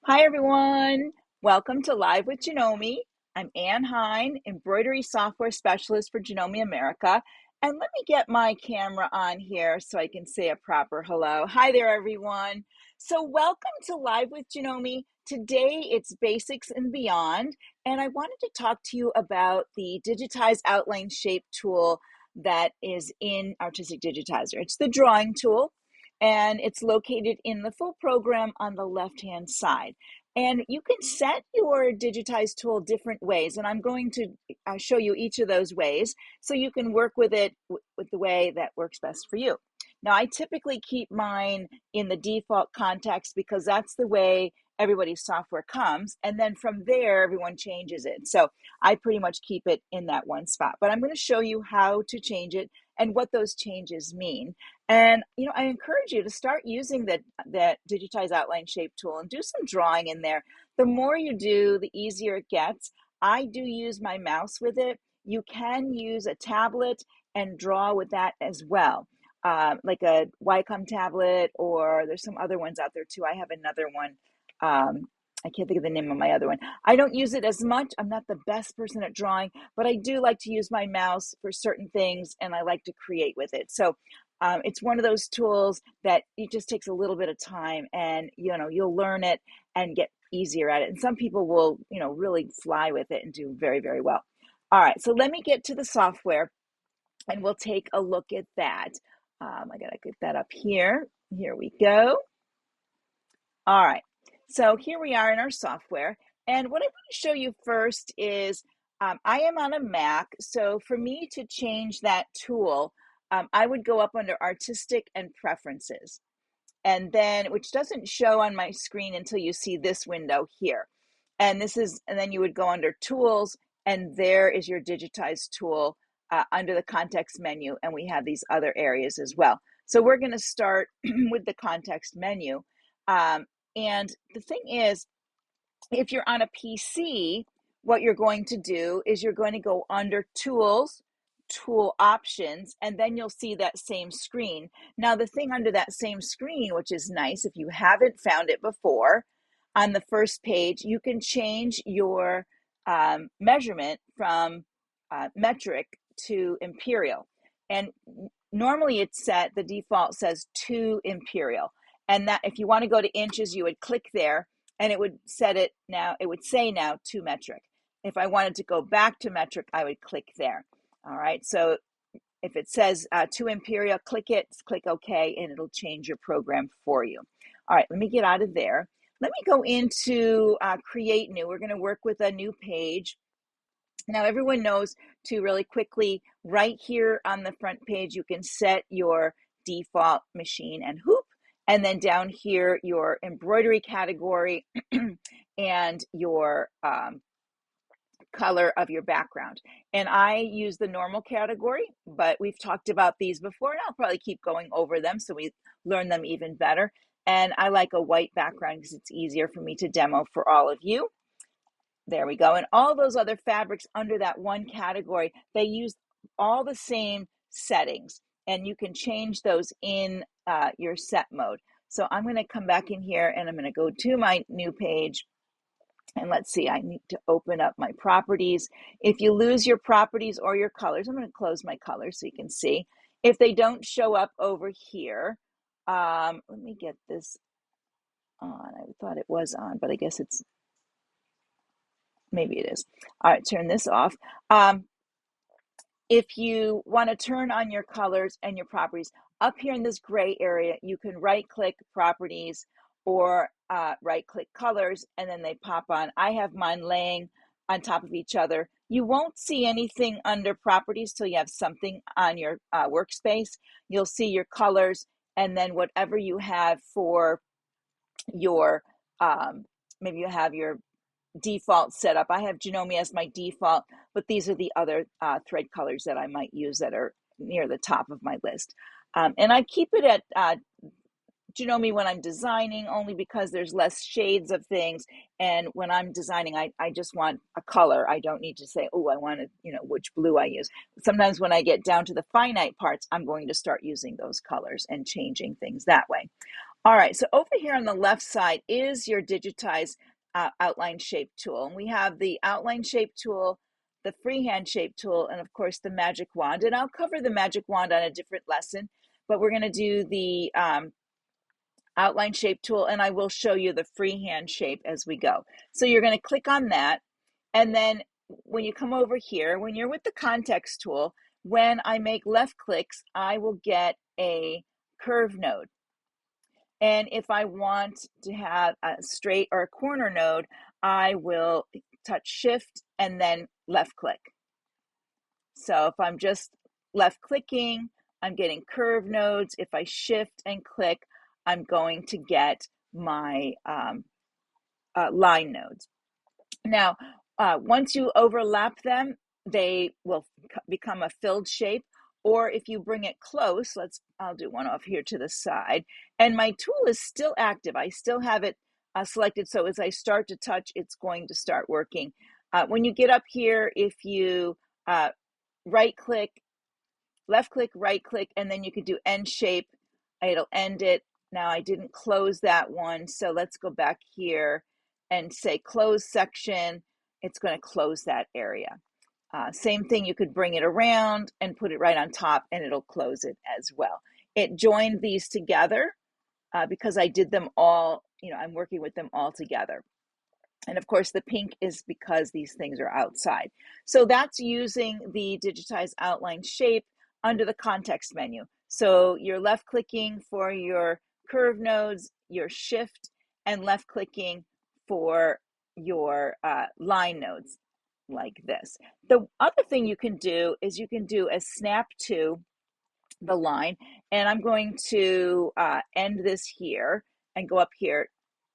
Hi, everyone. Welcome to Live with Janome. I'm Ann Hine, embroidery software specialist for Janome America. And let me get my camera on here so I can say a proper hello. Hi there, everyone. So welcome to Live with Janome. Today, it's basics and beyond. And I wanted to talk to you about the Digitize Outline Shape tool that is in Artistic Digitizer. It's the drawing tool, and it's located in the full program on the left-hand side. And you can set your Digitize tool different ways, and I'm going to show you each of those ways so you can work with it with the way that works best for you. Now, I typically keep mine in the default context because that's the way everybody's software comes, and then from there, everyone changes it. So I pretty much keep it in that one spot, but I'm going to show you how to change it and what those changes mean. And I encourage you to start using that Digitize Outline Shape tool and do some drawing in there. The more you do, the easier it gets. I do use my mouse with it. You can use a tablet and draw with that as well, like a Wacom tablet, or there's some other ones out there too. I have another one. I can't think of the name of my other one. I don't use it as much. I'm not the best person at drawing, but I do like to use my mouse for certain things, and I like to create with it. So it's one of those tools that it just takes a little bit of time, and you'll learn it and get easier at it. And some people will really fly with it and do very, very well. All right, so let me get to the software and we'll take a look at that. I gotta get that up here. Here we go. All right, so here we are in our software, and what I want to show you first is I am on a Mac, so for me to change that tool, I would go up under Artistic and Preferences, and then, which doesn't show on my screen until you see this window here. And then you would go under Tools, and there is your Digitize tool under the context menu, and we have these other areas as well. So we're going to start with the context menu. And the thing is, if you're on a PC, what you're going to do is you're going to go under Tools, Tool Options, and then you'll see that same screen. Now, the thing under that same screen, which is nice, if you haven't found it before, on the first page, you can change your measurement from metric to imperial. And normally it's set, the default says 2 imperial. And that if you want to go to inches, you would click there, and it would set it now, it would say now 2 metric. If I wanted to go back to metric, I would click there. All right, so if it says 2 imperial, click it, click OK, and it'll change your program for you. All right, let me get out of there. Let me go into Create New. We're going to work with a new page. Now, everyone knows to really quickly, right here on the front page, you can set your default machine and hoop, and then down here, your embroidery category and your color of your background. And I use the normal category, but we've talked about these before, and I'll probably keep going over them so we learn them even better. And I like a white background because it's easier for me to demo for all of you. There we go. And all those other fabrics under that one category, they use all the same settings, and you can change those in your set mode. So I'm going to come back in here, and I'm going to go to my new page. And let's see, I need to open up my properties. If you lose your properties or your colors, I'm going to close my colors so you can see. If they don't show up over here, let me get this on. I thought it was on, but I guess it's, maybe it is. All right, turn this off. If you want to turn on your colors and your properties, up here in this gray area, you can right-click properties or right-click colors, and then they pop on. I have mine laying on top of each other. You won't see anything under properties till you have something on your workspace. You'll see your colors, and then whatever you have for your, maybe you have your default setup. I have Janome as my default, but these are the other thread colors that I might use that are near the top of my list. And I keep it at Janome when I'm designing, only because there's less shades of things. And when I'm designing, I just want a color. I don't need to say, oh, I want to, which blue I use. Sometimes when I get down to the finite parts, I'm going to start using those colors and changing things that way. All right, so over here on the left side is your digitize outline shape tool. And we have the outline shape tool, the freehand shape tool, and of course the magic wand. And I'll cover the magic wand on a different lesson, but we're going to do the outline shape tool, and I will show you the freehand shape as we go. So you're going to click on that, and then when you come over here, when you're with the context tool, when I make left clicks, I will get a curve node. And if I want to have a straight or a corner node, I will touch shift and then left click. So if I'm just left clicking, I'm getting curve nodes. If I shift and click, I'm going to get my line nodes. Now, once you overlap them, they will become a filled shape. Or if you bring it close, I'll do one off here to the side. And my tool is still active. I still have it selected. So as I start to touch, it's going to start working. When you get up here, if you right click, left click, right click, and then you could do end shape, it'll end it. Now I didn't close that one. So let's go back here and say close section. It's going to close that area. Same thing, you could bring it around and put it right on top and it'll close it as well. It joined these together because I did them all, I'm working with them all together. And of course the pink is because these things are outside. So that's using the digitize outline shape under the context menu. So you're left clicking for your curve nodes, your shift, and left clicking for your line nodes like this. The other thing you can do is you can do a snap to the line, and I'm going to end this here and go up here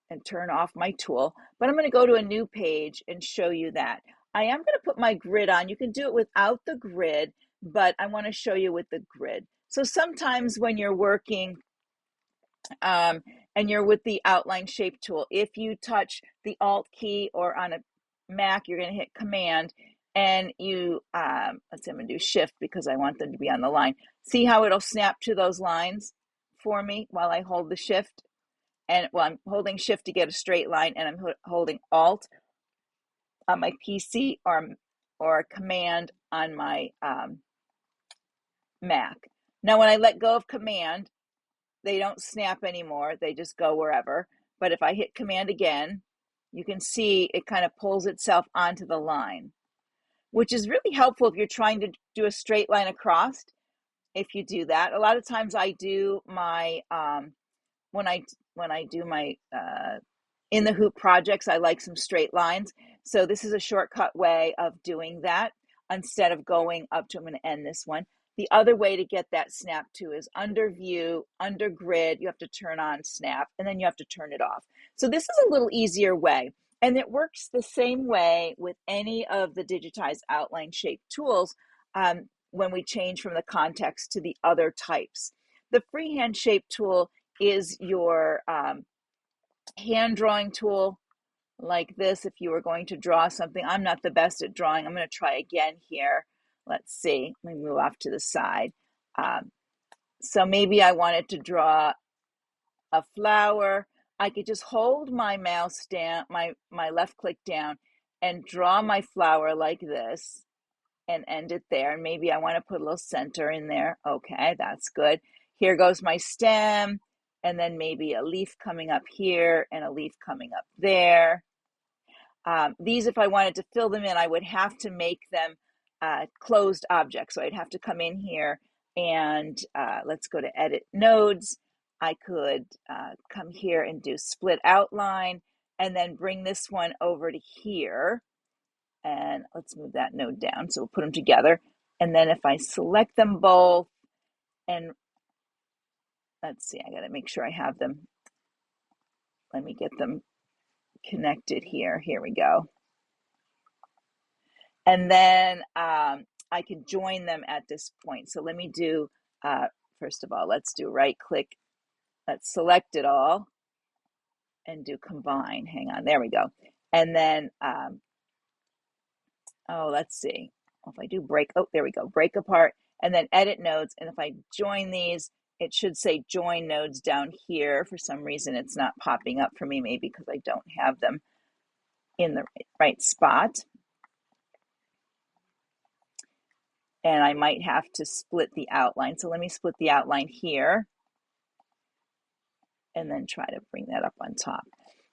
and turn off my tool, but I'm going to go to a new page and show you that. I am going to put my grid on. You can do it without the grid, but I want to show you with the grid. So sometimes when you're working and you're with the outline shape tool, if you touch the Alt key or on a Mac, you're going to hit Command and you, let's see, I'm going to do Shift because I want them to be on the line. See how it'll snap to those lines for me while I hold the Shift? And well, I'm holding Shift to get a straight line, and I'm holding Alt on my PC or Command on my Mac. Now, when I let go of Command, they don't snap anymore. They just go wherever. But if I hit Command again, you can see it kind of pulls itself onto the line, which is really helpful if you're trying to do a straight line across. If you do that, a lot of times I do my when I do my in the hoop projects, I like some straight lines. So this is a shortcut way of doing that instead of going up to, I'm going to end this one. The other way to get that snap to is under view, under grid, you have to turn on snap, and then you have to turn it off. So this is a little easier way. And it works the same way with any of the digitized outline shape tools when we change from the context to the other types. The freehand shape tool is your hand drawing tool like this. If you were going to draw something, I'm not the best at drawing. I'm going to try again here. Let's see. Let me move off to the side. So maybe I wanted to draw a flower. I could just hold my mouse down, my left click down, and draw my flower like this and end it there. And maybe I want to put a little center in there. Okay, that's good. Here goes my stem, and then maybe a leaf coming up here and a leaf coming up there. These, if I wanted to fill them in, I would have to make them closed objects. So I'd have to come in here and let's go to edit nodes. I could come here and do split outline and then bring this one over to here. And let's move that node down. So we'll put them together. And then if I select them both and let's see, I got to make sure I have them. Let me get them connected here. Here we go. And then I can join them at this point. So let me do, first of all, let's do right click let's select it all and do combine. Hang on, there we go. And then, let's see. If I do break, there we go, break apart, and then edit nodes. And if I join these, it should say join nodes down here. For some reason, it's not popping up for me, maybe because I don't have them in the right spot. And I might have to split the outline. So let me split the outline here and then try to bring that up on top.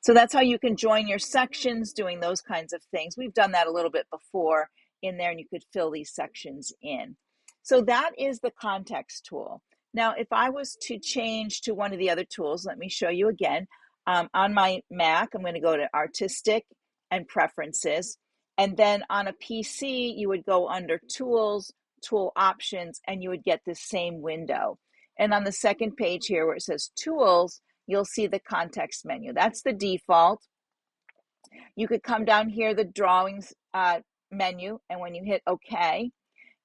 So that's how you can join your sections, doing those kinds of things. We've done that a little bit before in there, and you could fill these sections in. So that is the context tool. Now, if I was to change to one of the other tools, let me show you again. On my Mac, I'm going to go to Artistic and Preferences. And then on a PC, you would go under Tools, Tool Options, and you would get the same window. And on the second page here where it says Tools, you'll see the context menu. That's the default. You could come down here, the drawings menu, and when you hit OK,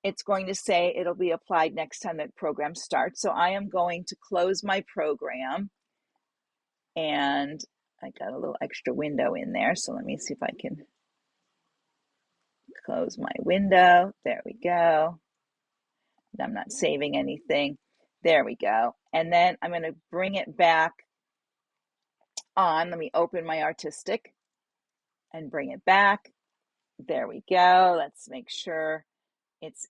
it's going to say it'll be applied next time the program starts. So I am going to close my program, and I got a little extra window in there. So let me see if I can close my window. There we go. I'm not saving anything. There we go. And then I'm going to bring it back on. Let me open my Artistic and bring it back. There we go. Let's make sure it's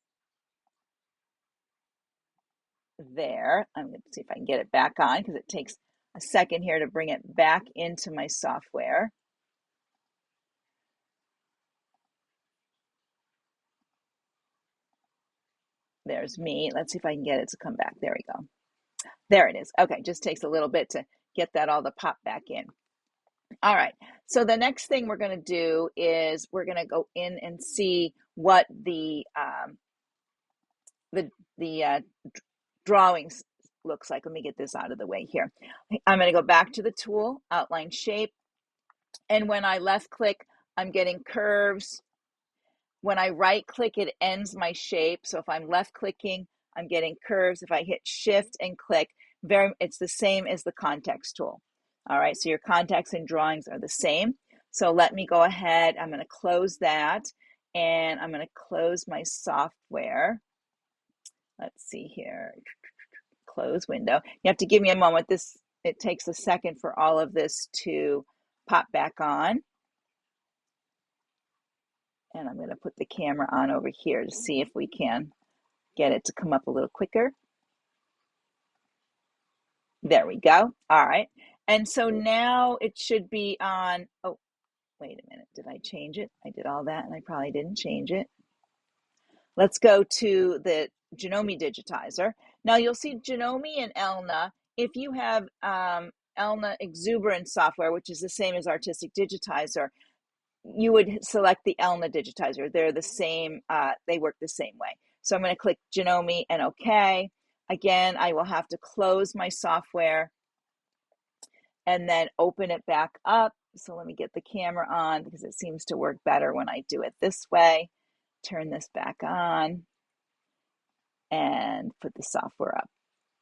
there. I'm going to see if I can get it back on because it takes a second here to bring it back into my software. There's me. Let's see if I can get it to come back. There we go. There it is. Okay, just takes a little bit to get that all to pop back in. All right, so the next thing we're going to do is we're going to go in and see what the drawings looks like. Let me get this out of the way here. I'm going to go back to the tool, outline shape, and when I left click, I'm getting curves. When I right click, it ends my shape. So if I'm left clicking, I'm getting curves. If I hit shift and click, it's the same as the context tool. All right, so your contexts and drawings are the same. So let me go ahead. I'm going to close that, and I'm going to close my software. Let's see here. Close window. You have to give me a moment. It takes a second for all of this to pop back on. And I'm going to put the camera on over here to see if we can get it to come up a little quicker. There we go. All right. And so now it should be on. Oh, wait a minute. Did I change it? I did all that and I probably didn't change it. Let's go to the Janome Digitizer. Now you'll see Janome and Elna. If you have Elna Exuberance software, which is the same as Artistic Digitizer, you would select the Elna Digitizer. They're the same, they work the same way. So I'm going to click Janome and OK. Again, I will have to close my software and then open it back up. So let me get the camera on because it seems to work better when I do it this way. Turn this back on and put the software up.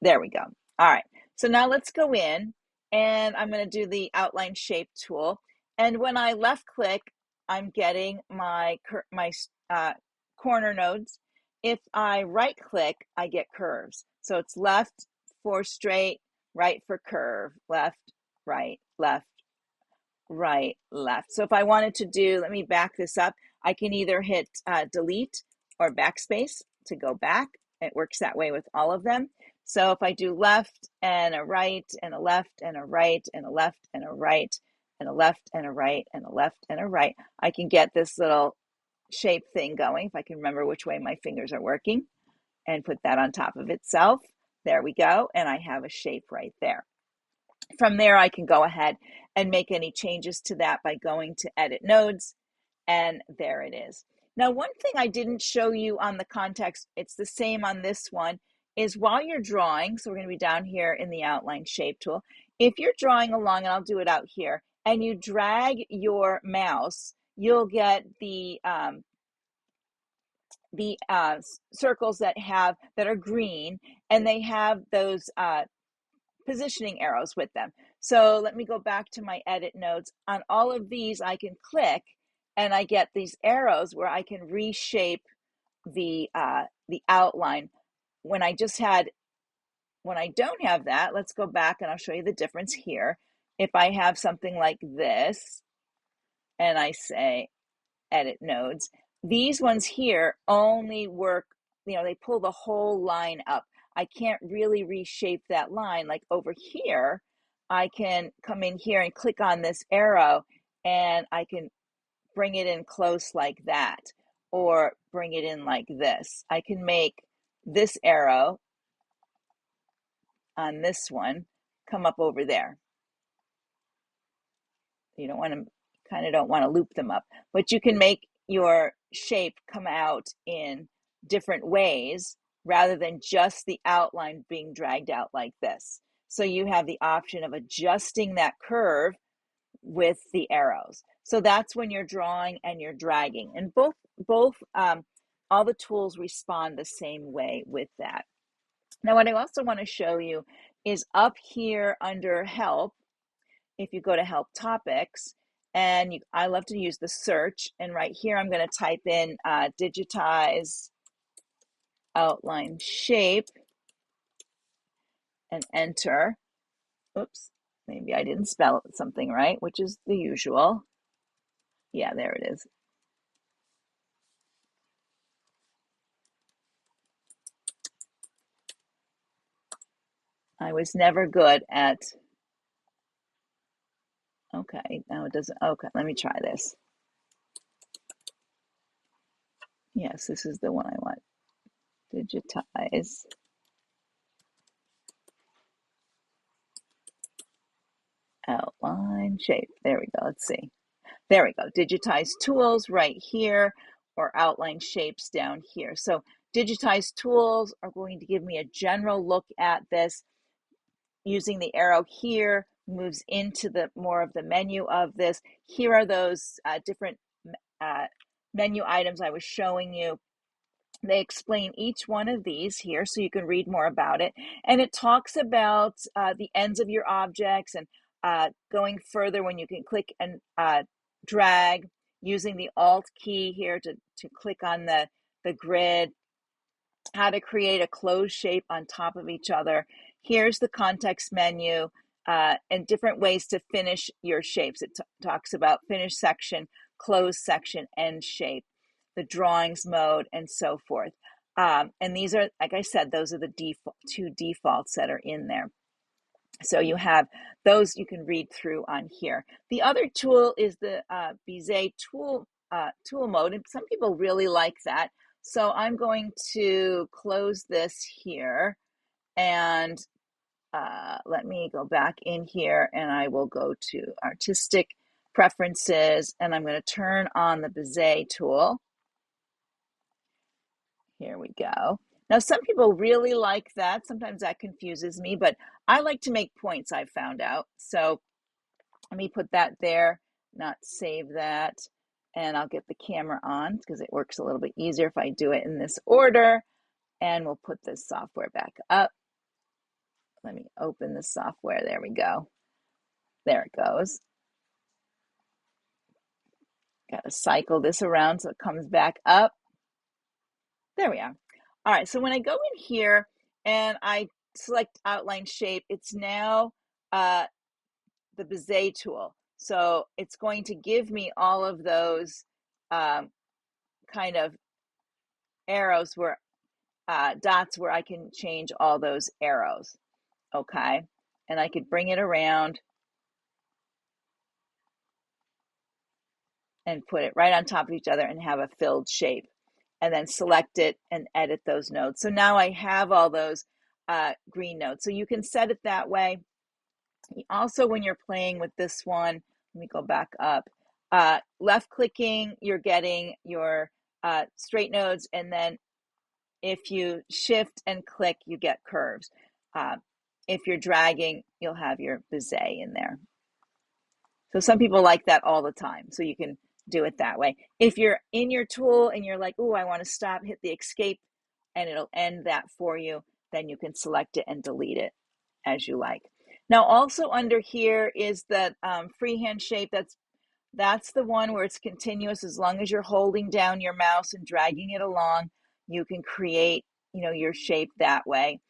There we go. All right. So now let's go in and I'm going to do the outline shape tool. And when I left click, I'm getting my corner nodes. If I right click, I get curves. So it's left for straight, right for curve, left, right, left, right, left. So if I wanted to do, let me back this up. I can either hit delete or backspace to go back. It works that way with all of them. So if I do left and a right and a left and a right and a left and a right and a left and a right and a left and a right, I can get this little shape thing going if I can remember which way my fingers are working and put that on top of itself. There we go. And I have a shape right there. From there, I can go ahead and make any changes to that by going to Edit Nodes, and there it is. Now, one thing I didn't show you on the context, it's the same on this one, is while you're drawing, so we're going to be down here in the outline shape tool, if you're drawing along, and I'll do it out here, and you drag your mouse, you'll get the circles that are green, and they have those positioning arrows with them. So let me go back to my edit nodes. On all of these, I can click and I get these arrows where I can reshape the outline. When I don't have that, let's go back and I'll show you the difference here. If I have something like this and I say edit nodes, these ones here only work, they pull the whole line up. I can't really reshape that line. Like over here, I can come in here and click on this arrow and I can bring it in close like that, or bring it in like this. I can make this arrow on this one come up over there. You don't want to loop them up, but you can make your shape come out in different ways rather than just the outline being dragged out like this. So you have the option of adjusting that curve with the arrows. So that's when you're drawing and you're dragging, and both all the tools respond the same way with that. Now, what I also want to show you is up here under help. If you go to help topics, and I love to use the search, and right here I'm going to type in digitize outline shape and enter. Oops, maybe I didn't spell something right, which is the usual. Yeah, there it is. I was never good at, okay, now it doesn't, okay, let me try this. Yes, this is the one I want. Digitize outline shape. There we go. Let's see. There we go. Digitize tools right here, or outline shapes down here. So digitize tools are going to give me a general look at this. Using the arrow here moves into the more of the menu of this. Here are those different menu items I was showing you. They explain each one of these here so you can read more about it. And it talks about the ends of your objects, and going further when you can click and drag using the Alt key here to click on the grid, how to create a closed shape on top of each other. Here's the context menu and different ways to finish your shapes. It talks about finish section, close section, end shape, the drawings mode, and so forth. And these are, like I said, those are the two defaults that are in there. So you have those you can read through on here. The other tool is the Bezier tool mode, and some people really like that. So I'm going to close this here, and let me go back in here, and I will go to artistic preferences, and I'm going to turn on the Bezier tool. Here we go. Now, some people really like that. Sometimes that confuses me, but I like to make points, I've found out. So let me put that there, not save that, and I'll get the camera on because it works a little bit easier if I do it in this order. And we'll put this software back up. Let me open the software. There we go. There it goes. Got to cycle this around so it comes back up. There we are. All right, so when I go in here and I select outline shape, it's now the Bezier tool. So it's going to give me all of those kind of arrows where dots where I can change all those arrows. Okay, and I could bring it around and put it right on top of each other and have a filled shape, and then select it and edit those nodes. So now I have all those green nodes. So you can set it that way. Also, when you're playing with this one, let me go back up. Left clicking, you're getting your straight nodes, and then if you shift and click, you get curves. If you're dragging, you'll have your Bezier in there. So some people like that all the time. So you can do it that way. If you're in your tool and you're like, oh, I want to stop, hit the escape and it'll end that for you. Then you can select it and delete it. as you like. Now, also under here is the freehand shape. That's the one where it's continuous. As long as you're holding down your mouse and dragging it along, you can create, your shape that way.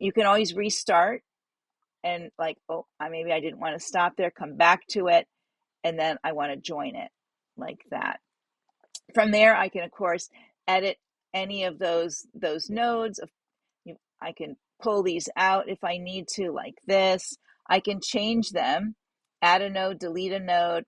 You can always restart and like, oh, maybe I didn't want to stop there, come back to it, and then I want to join it like that. From there, I can, of course, edit any of those nodes. I can pull these out if I need to, like this. I can change them, add a node, delete a node,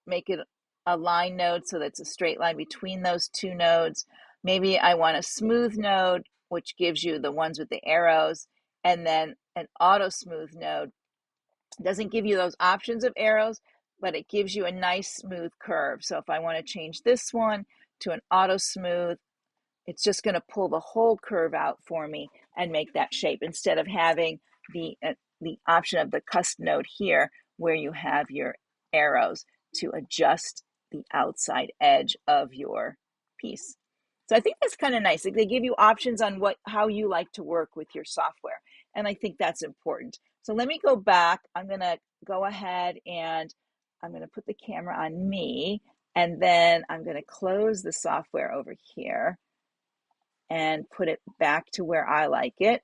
make it a line node so that's a straight line between those two nodes. Maybe I want a smooth node, which gives you the ones with the arrows, and then an auto smooth node. It doesn't give you those options of arrows, but it gives you a nice smooth curve. So if I want to change this one to an auto smooth, it's just going to pull the whole curve out for me and make that shape instead of having the option of the custom node here where you have your arrows to adjust the outside edge of your piece. So I think that's kind of nice. Like they give you options on how you like to work with your software. And I think that's important. So let me go back. I'm going to go ahead and I'm going to put the camera on me. And then I'm going to close the software over here and put it back to where I like it.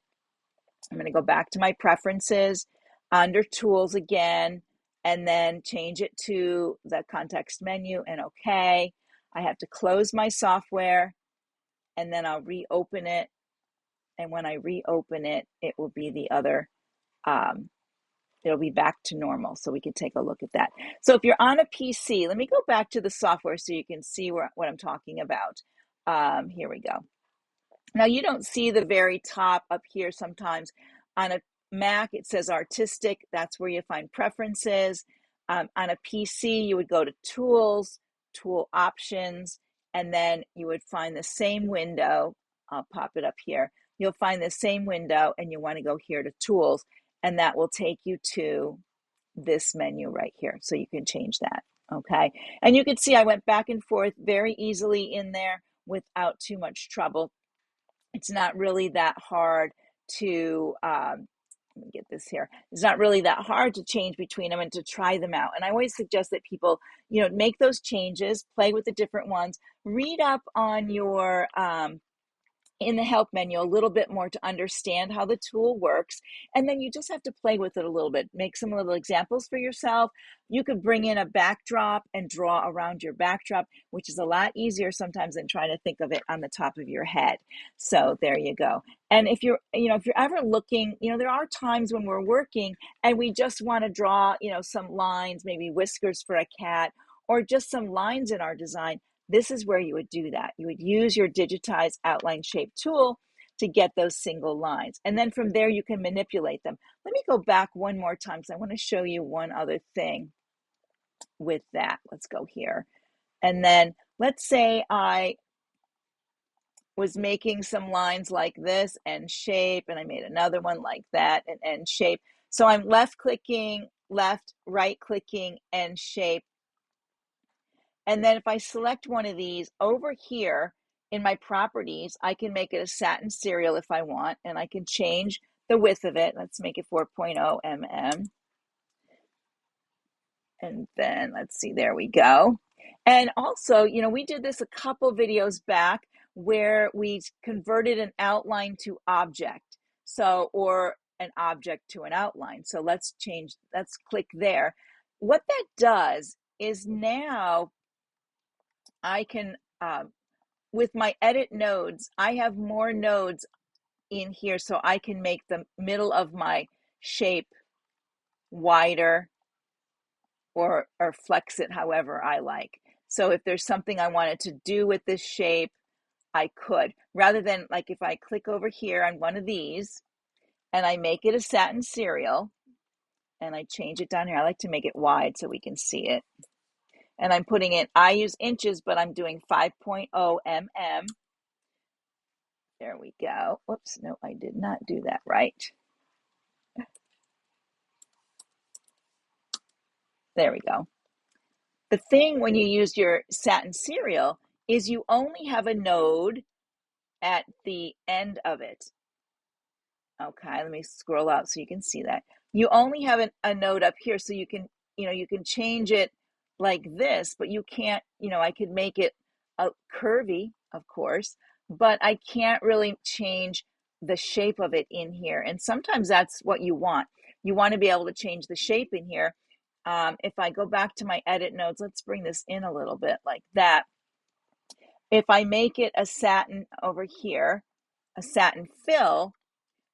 I'm going to go back to my preferences under tools again, and then change it to the context menu and okay. I have to close my software and then I'll reopen it. And when I reopen it, it will be the other, it'll be back to normal. So we can take a look at that. So if you're on a PC, let me go back to the software so you can see what I'm talking about. Here we go. Now you don't see the very top up here sometimes. On a Mac, it says artistic. That's where you find preferences. On a PC, you would go to tools, tool options, and then you would find the same window. I'll pop it up here. You'll find the same window and you want to go here to tools, and that will take you to this menu right here. So you can change that. Okay. And you can see I went back and forth very easily in there without too much trouble. It's not really that hard to, let me get this here. It's not really that hard to change between them and to try them out. And I always suggest that people, make those changes, play with the different ones, read up on your, in the help menu a little bit more to understand how the tool works. And then you just have to play with it a little bit. Make some little examples for yourself. You could bring in a backdrop and draw around your backdrop, which is a lot easier sometimes than trying to think of it on the top of your head. So there you go. And if you're ever looking, there are times when we're working and we just want to draw, some lines, maybe whiskers for a cat, or just some lines in our design. This is where you would do that. You would use your digitize outline shape tool to get those single lines. And then from there, you can manipulate them. Let me go back one more time because I want to show you one other thing with that. Let's go here. And then let's say I was making some lines like this and shape, and I made another one like that and end shape. So I'm left clicking, right clicking, and shape. And then if I select one of these over here in my properties, I can make it a satin serial if I want, and I can change the width of it. Let's make it 4.0 mm. And then let's see, there we go. And also, we did this a couple videos back where we converted an outline to object. So, or an object to an outline. So let's click there. What that does is now I can, with my edit nodes, I have more nodes in here so I can make the middle of my shape wider or flex it however I like. So if there's something I wanted to do with this shape, I could. Rather than like if I click over here on one of these and I make it a satin serial and I change it down here, I like to make it wide so we can see it. And I'm putting in, I use inches, but I'm doing 5.0 mm. There we go. Whoops, no, I did not do that right. There we go. The thing when you use your satin serial is you only have a node at the end of it. Okay, let me scroll out so you can see that. You only have a node up here, so you can, you can change it like this, but you can't, I could make it curvy, of course, but I can't really change the shape of it in here. And sometimes that's what you want. You want to be able to change the shape in here. If I go back to my edit nodes, let's bring this in a little bit like that. If I make it a satin over here, a satin fill,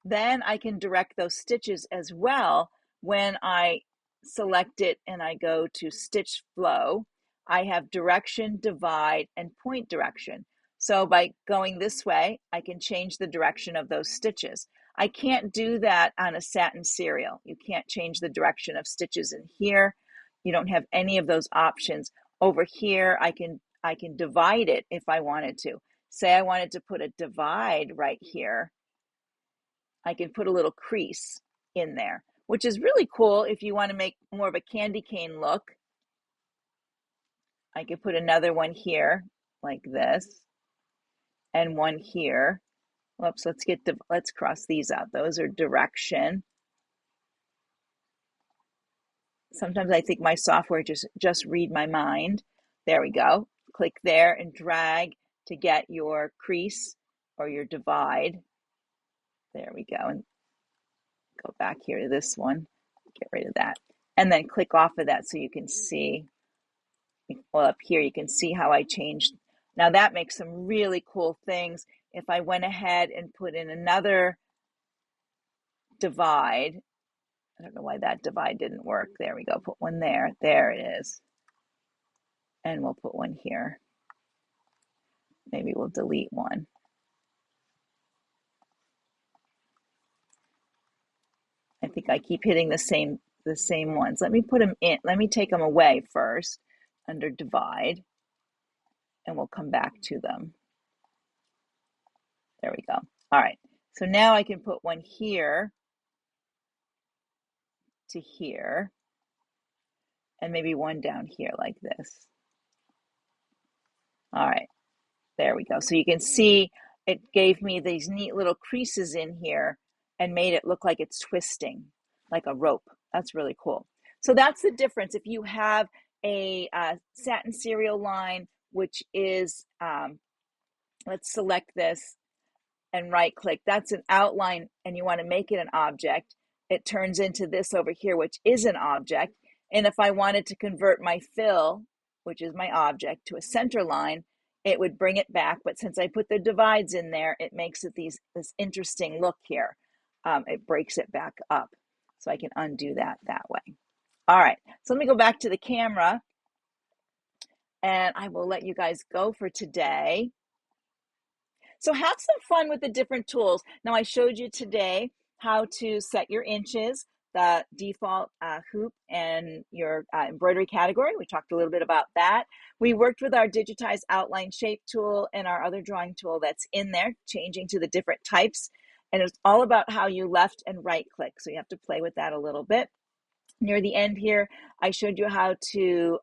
then I can direct those stitches as well. When I select it and I go to stitch flow, I have direction, divide, and point direction. So by going this way, I can change the direction of those stitches. I can't do that on a satin serial. You can't change the direction of stitches in here. You don't have any of those options. Over here, I can divide it if I wanted to. Say I wanted to put a divide right here. I can put a little crease in there, which is really cool if you want to make more of a candy cane look. I could put another one here like this and one here. Whoops, let's cross these out. Those are direction. Sometimes I think my software just read my mind. There we go. Click there and drag to get your crease or your divide. There we go. And go back here to this one. Get rid of that. And then click off of that so you can see. Well, up here you can see how I changed. Now that makes some really cool things. If I went ahead and put in another divide, I don't know why that divide didn't work. There we go. Put one there. There it is. And we'll put one here. Maybe we'll delete one. I think I keep hitting the same ones. Let me put them in. Let me take them away first under divide, and we'll come back to them. There we go. All right. So now I can put one here to here, and maybe one down here like this. All right. There we go. So you can see it gave me these neat little creases in here and made it look like it's twisting, like a rope. That's really cool. So that's the difference. If you have a satin serial line, which is, let's select this and right click. That's an outline and you want to make it an object. It turns into this over here, which is an object. And if I wanted to convert my fill, which is my object, to a center line, it would bring it back. But since I put the divides in there, it makes it this interesting look here. It breaks it back up. So I can undo that way. All right, so let me go back to the camera and I will let you guys go for today. So have some fun with the different tools. Now I showed you today how to set your inches, the default hoop, and your embroidery category. We talked a little bit about that. We worked with our digitized outline shape tool and our other drawing tool that's in there, changing to the different types. And it's all about how you left and right click. So you have to play with that a little bit. Near the end here, I showed you how to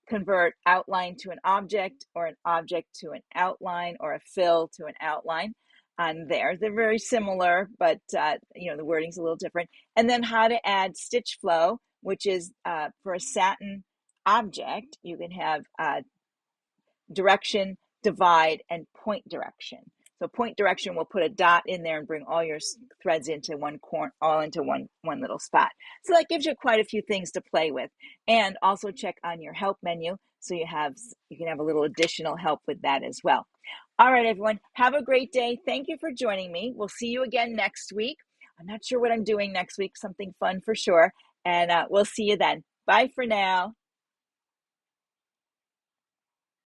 convert outline to an object or an object to an outline or a fill to an outline on there. They're very similar, but the wording's a little different. And then how to add stitch flow, which is for a satin object, you can have direction, divide, and point direction. So point direction will put a dot in there and bring all your threads into one corner, all into one little spot. So that gives you quite a few things to play with. And also check on your help menu so you can have a little additional help with that as well. All right, everyone, have a great day. Thank you for joining me. We'll see you again next week. I'm not sure what I'm doing next week, something fun for sure. And we'll see you then. Bye for now.